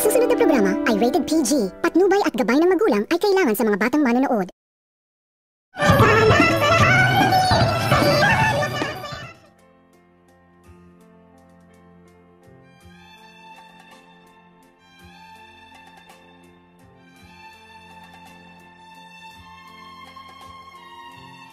susunod na programa ay rated PG. Patnubay at gabay ng magulang ay kailangan sa mga batang manonood.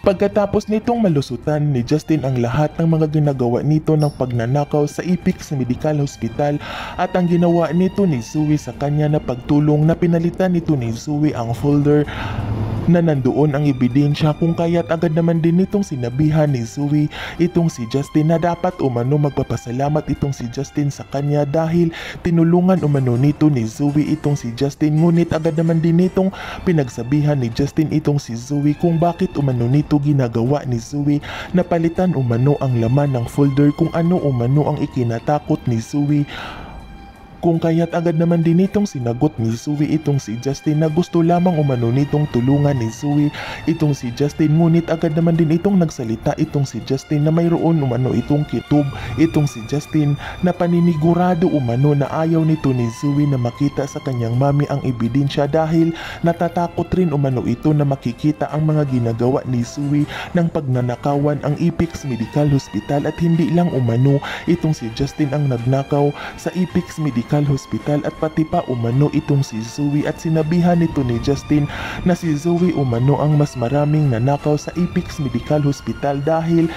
Pagkatapos nitong malusutan ni Justin ang lahat ng mga ginagawa nito ng pagnanakaw sa Ipix Medical Hospital at ang ginawa nito ni Zoe sa kanya na pagtulong na pinalitan nito ni Zoe ang folder na nandoon ang ebidensya kung kaya't agad naman din nitong sinabihan ni Zoe itong si Justin na dapat umano magpapasalamat itong si Justin sa kanya dahil tinulungan umano nito ni Zoe itong si Justin, ngunit agad naman din nitong pinagsabihan ni Justin itong si Zoe kung bakit umano nito ginagawa ni Zoe na palitan umano ang laman ng folder kung ano umano ang ikinatakot ni Zoe. Kung kaya't agad naman din itong sinagot ni Zoe itong si Justin na gusto lamang umano nitong tulungan ni Zoe itong si Justin, ngunit agad naman din itong nagsalita itong si Justin na mayroon umano itong kitub itong si Justin na paninigurado umano na ayaw nito ni Zoe na makita sa kanyang mami ang ebidensya dahil natatakot rin umano ito na makikita ang mga ginagawa ni Zoe ng pagnanakawan ang Ipix Medical Hospital at hindi lang umano itong si Justin ang nagnakaw sa Ipix Medical Hospital at pati pa umano itong si Zoe, at sinabihan nito ni Justin na si Zoe umano ang mas maraming nanakaw sa Ipix Medical Hospital dahil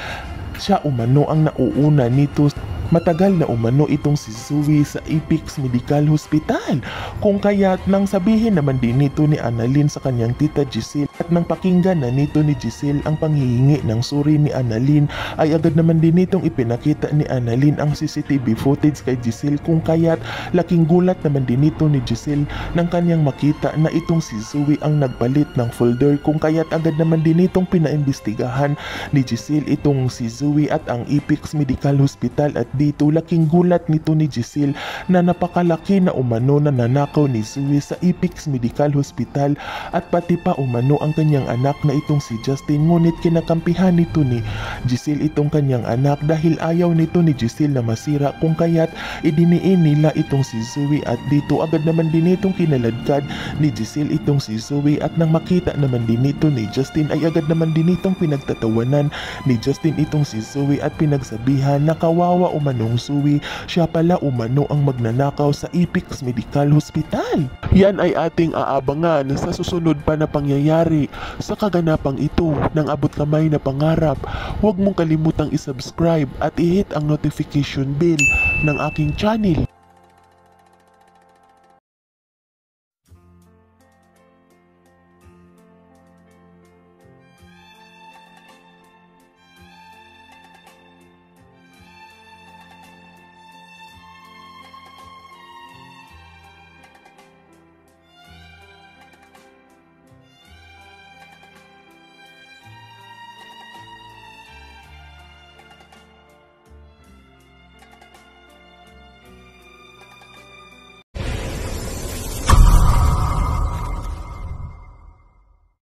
siya umano ang nauuna nito. Matagal na umano itong si Zoe sa Ipix Medical Hospital. Kung kaya't nang sabihin naman din nito ni Annalyn sa kanyang tita Giselle at nang pakinggan na nito ni Giselle ang panghihingi ng suri ni Annalyn ay agad naman din nitong ipinakita ni Annalyn ang CCTV footage kay Giselle, kung kaya't laking gulat naman din nito ni Giselle nang kanyang makita na itong si Zoe ang nagpalit ng folder, kung kaya't agad naman din nitong pinaimbestigahan ni Giselle itong si Zoe at ang Ipix Medical Hospital. At dito laking gulat nito ni Giselle na napakalaki na umano na nanakaw ni Zoe sa Ipix Medical Hospital at pati pa umano ang kanyang anak na itong si Justin, ngunit kinakampihan nito ni Giselle itong kanyang anak dahil ayaw nito ni Giselle na masira, kung kaya't idiniin nila itong si Zoe. At dito agad naman din itong kinaladkad ni Giselle itong si Zoe at nang makita naman din nito ni Justin ay agad naman din itong pinagtatawanan ni Justin itong si Zoe at pinagsabihan na kawawa umanong Zoe, siya pala umano ang magnanakaw sa Ipix Medical Hospital. Yan ay ating aabangan sa susunod pa na pangyayari sa kaganapang ito ng abot kamay na pangarap. Huwag mong kalimutang isubscribe at i-hit ang notification bell ng aking channel.